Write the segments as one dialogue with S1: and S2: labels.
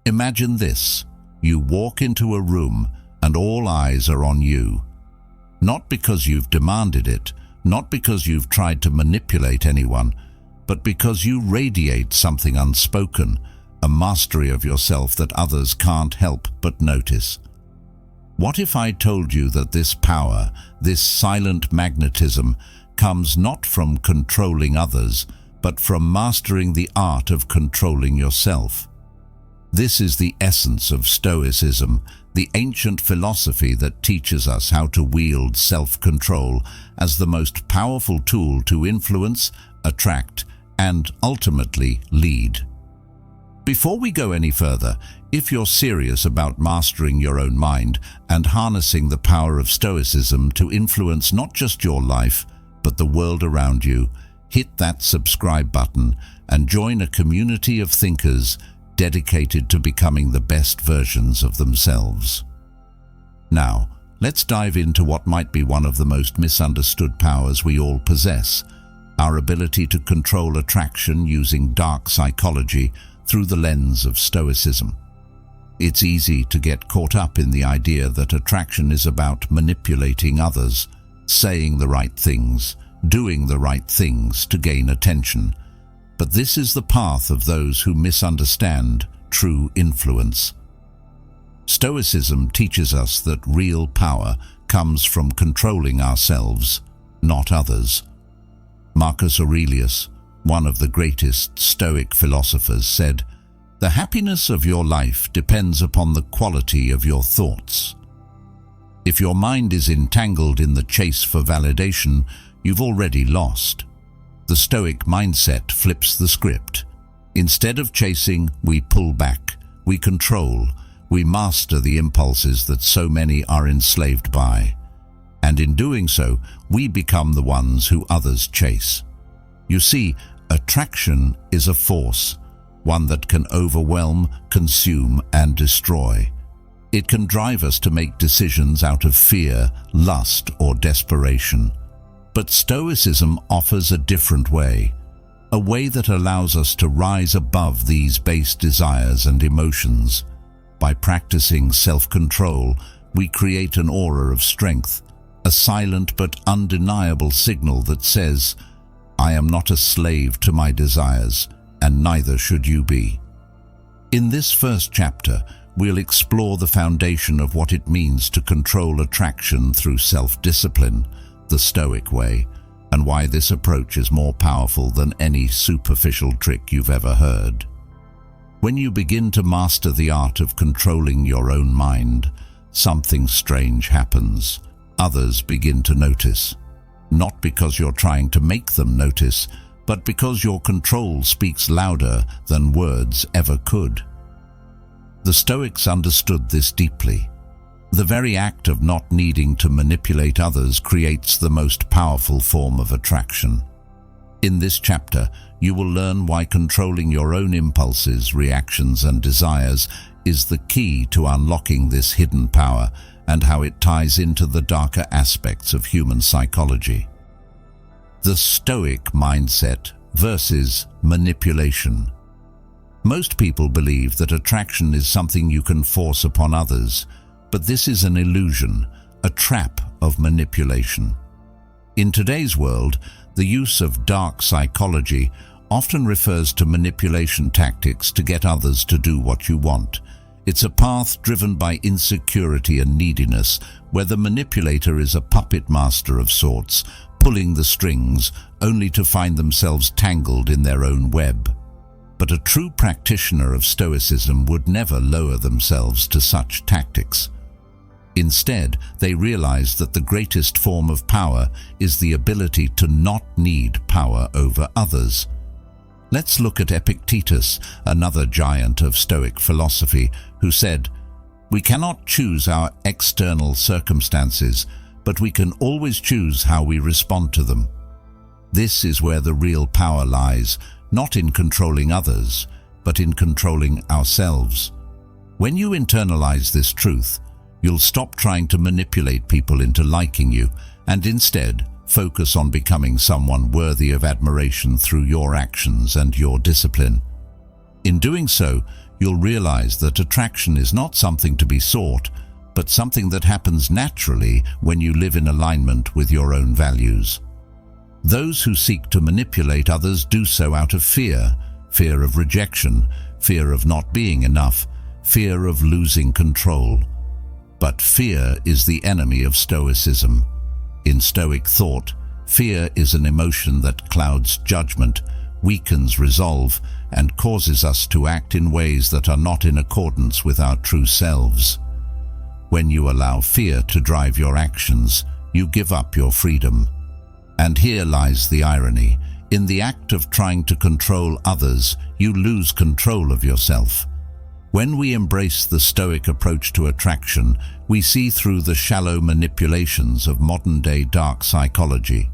S1: Imagine this. You walk into a room and all eyes are on you. Not because you've demanded it, not because you've tried to manipulate anyone, but because you radiate something unspoken, a mastery of yourself that others can't help but notice. What if I told you that this power, this silent magnetism, comes not from controlling others, but from mastering the art of controlling yourself? This is the essence of Stoicism, the ancient philosophy that teaches us how to wield self-control as the most powerful tool to influence, attract, and ultimately lead. Before we go any further, if you're serious about mastering your own mind and harnessing the power of Stoicism to influence not just your life, but the world around you, hit that subscribe button and join a community of thinkers dedicated to becoming the best versions of themselves. Now, let's dive into what might be one of the most misunderstood powers we all possess, our ability to control attraction using dark psychology through the lens of Stoicism. It's easy to get caught up in the idea that attraction is about manipulating others, saying the right things, doing the right things to gain attention. But this is the path of those who misunderstand true influence. Stoicism teaches us that real power comes from controlling ourselves, not others. Marcus Aurelius, one of the greatest Stoic philosophers, said, "The happiness of your life depends upon the quality of your thoughts." If your mind is entangled in the chase for validation, you've already lost. The Stoic mindset flips the script. Instead of chasing, we pull back, we control, we master the impulses that so many are enslaved by. And in doing so, we become the ones who others chase. You see, attraction is a force, one that can overwhelm, consume, and destroy. It can drive us to make decisions out of fear, lust, or desperation. But Stoicism offers a different way, a way that allows us to rise above these base desires and emotions. By practicing self-control, we create an aura of strength, a silent but undeniable signal that says, "I am not a slave to my desires, and neither should you be." In this first chapter, we'll explore the foundation of what it means to control attraction through self-discipline, the Stoic way, and why this approach is more powerful than any superficial trick you've ever heard. When you begin to master the art of controlling your own mind, something strange happens. Others begin to notice. Not because you're trying to make them notice, but because your control speaks louder than words ever could. The Stoics understood this deeply. The very act of not needing to manipulate others creates the most powerful form of attraction. In this chapter, you will learn why controlling your own impulses, reactions, and desires is the key to unlocking this hidden power and how it ties into the darker aspects of human psychology. The Stoic mindset versus manipulation. Most people believe that attraction is something you can force upon others, but this is an illusion, a trap of manipulation. In today's world, the use of dark psychology often refers to manipulation tactics to get others to do what you want. It's a path driven by insecurity and neediness, where the manipulator is a puppet master of sorts, pulling the strings only to find themselves tangled in their own web. But a true practitioner of Stoicism would never lower themselves to such tactics. Instead, they realize that the greatest form of power is the ability to not need power over others. Let's look at Epictetus, another giant of Stoic philosophy, who said, "We cannot choose our external circumstances, but we can always choose how we respond to them." This is where the real power lies, not in controlling others, but in controlling ourselves. When you internalize this truth, you'll stop trying to manipulate people into liking you and instead focus on becoming someone worthy of admiration through your actions and your discipline. In doing so, you'll realize that attraction is not something to be sought, but something that happens naturally when you live in alignment with your own values. Those who seek to manipulate others do so out of fear, fear of rejection, fear of not being enough, fear of losing control. But fear is the enemy of Stoicism. In Stoic thought, fear is an emotion that clouds judgment, weakens resolve, and causes us to act in ways that are not in accordance with our true selves. When you allow fear to drive your actions, you give up your freedom. And here lies the irony. In the act of trying to control others, you lose control of yourself. When we embrace the Stoic approach to attraction, we see through the shallow manipulations of modern-day dark psychology.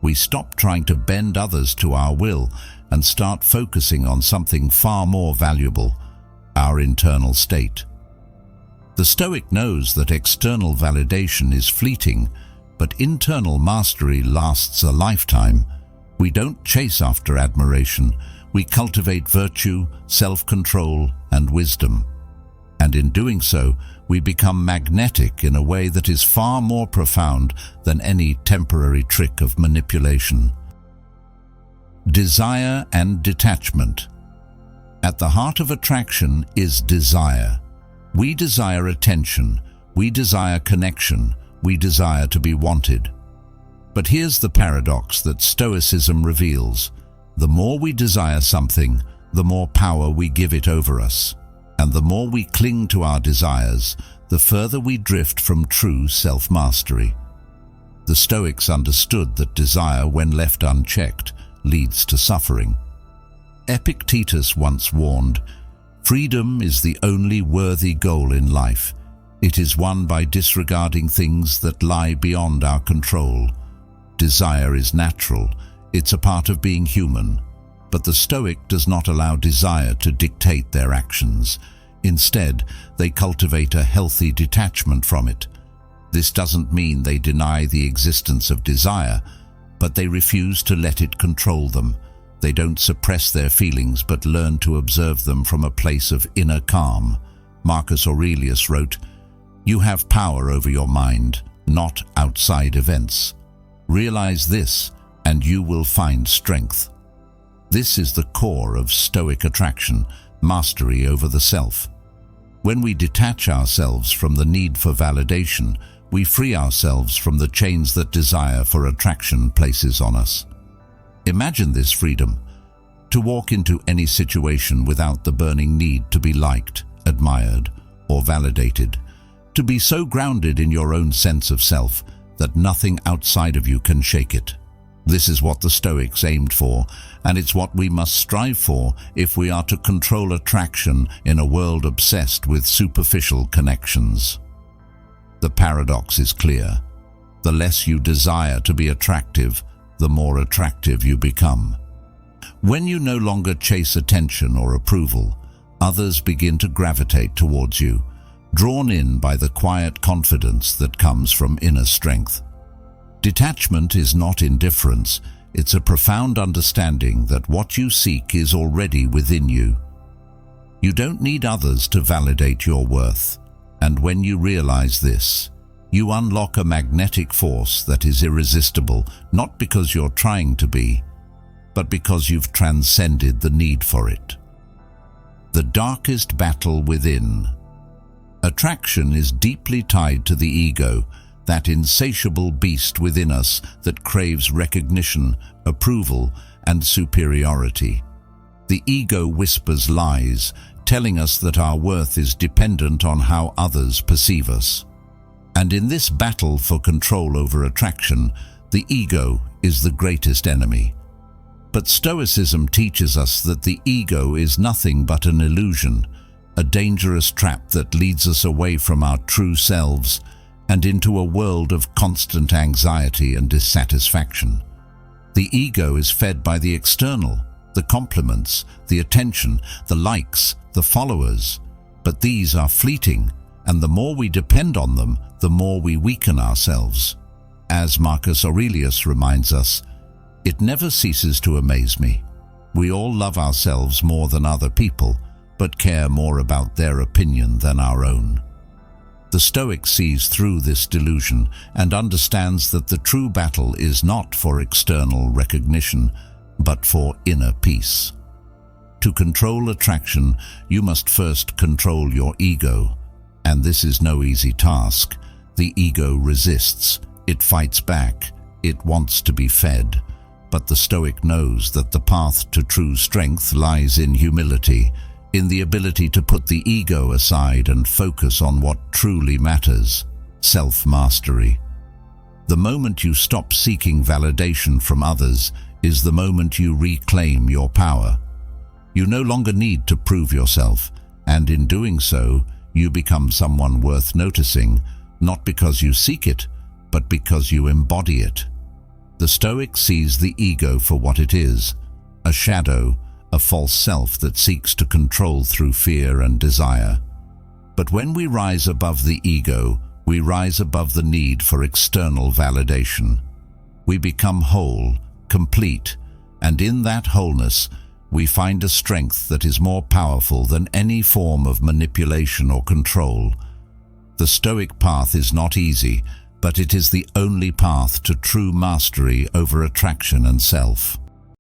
S1: We stop trying to bend others to our will and start focusing on something far more valuable, our internal state. The Stoic knows that external validation is fleeting, but internal mastery lasts a lifetime. We don't chase after admiration. We cultivate virtue, self-control, and wisdom. And in doing so, we become magnetic in a way that is far more profound than any temporary trick of manipulation. Desire and detachment. At the heart of attraction is desire. We desire attention, we desire connection, we desire to be wanted. But here's the paradox that Stoicism reveals. The more we desire something, the more power we give it over us. And the more we cling to our desires, the further we drift from true self-mastery. The Stoics understood that desire, when left unchecked, leads to suffering. Epictetus once warned, "Freedom is the only worthy goal in life. It is won by disregarding things that lie beyond our control. Desire is natural. It's a part of being human. But the Stoic does not allow desire to dictate their actions. Instead, they cultivate a healthy detachment from it. This doesn't mean they deny the existence of desire, but they refuse to let it control them. They don't suppress their feelings, but learn to observe them from a place of inner calm. Marcus Aurelius wrote, "You have power over your mind, not outside events. Realize this, and you will find strength." This is the core of Stoic attraction, mastery over the self. When we detach ourselves from the need for validation, we free ourselves from the chains that desire for attraction places on us. Imagine this freedom: to walk into any situation without the burning need to be liked, admired, or validated. To be so grounded in your own sense of self that nothing outside of you can shake it. This is what the Stoics aimed for, and it's what we must strive for if we are to control attraction in a world obsessed with superficial connections. The paradox is clear. The less you desire to be attractive, the more attractive you become. When you no longer chase attention or approval, others begin to gravitate towards you, drawn in by the quiet confidence that comes from inner strength. Detachment is not indifference, it's a profound understanding that what you seek is already within you. You don't need others to validate your worth, and when you realize this, you unlock a magnetic force that is irresistible, not because you're trying to be, but because you've transcended the need for it. The darkest battle within. Attraction is deeply tied to the ego, that insatiable beast within us that craves recognition, approval, and superiority. The ego whispers lies, telling us that our worth is dependent on how others perceive us. And in this battle for control over attraction, the ego is the greatest enemy. But Stoicism teaches us that the ego is nothing but an illusion, a dangerous trap that leads us away from our true selves and into a world of constant anxiety and dissatisfaction. The ego is fed by the external, the compliments, the attention, the likes, the followers. But these are fleeting, and the more we depend on them, the more we weaken ourselves. As Marcus Aurelius reminds us, "It never ceases to amaze me. We all love ourselves more than other people, but care more about their opinion than our own. The Stoic sees through this delusion and understands that the true battle is not for external recognition, but for inner peace. To control attraction, you must first control your ego, and this is no easy task. The ego resists, it fights back, it wants to be fed, but the Stoic knows that the path to true strength lies in humility, in the ability to put the ego aside and focus on what truly matters, self-mastery. The moment you stop seeking validation from others is the moment you reclaim your power. You no longer need to prove yourself, and in doing so, you become someone worth noticing, not because you seek it, but because you embody it. The Stoic sees the ego for what it is, a shadow, a false self that seeks to control through fear and desire. But when we rise above the ego, we rise above the need for external validation. We become whole, complete, and in that wholeness, we find a strength that is more powerful than any form of manipulation or control. The Stoic path is not easy, but it is the only path to true mastery over attraction and self.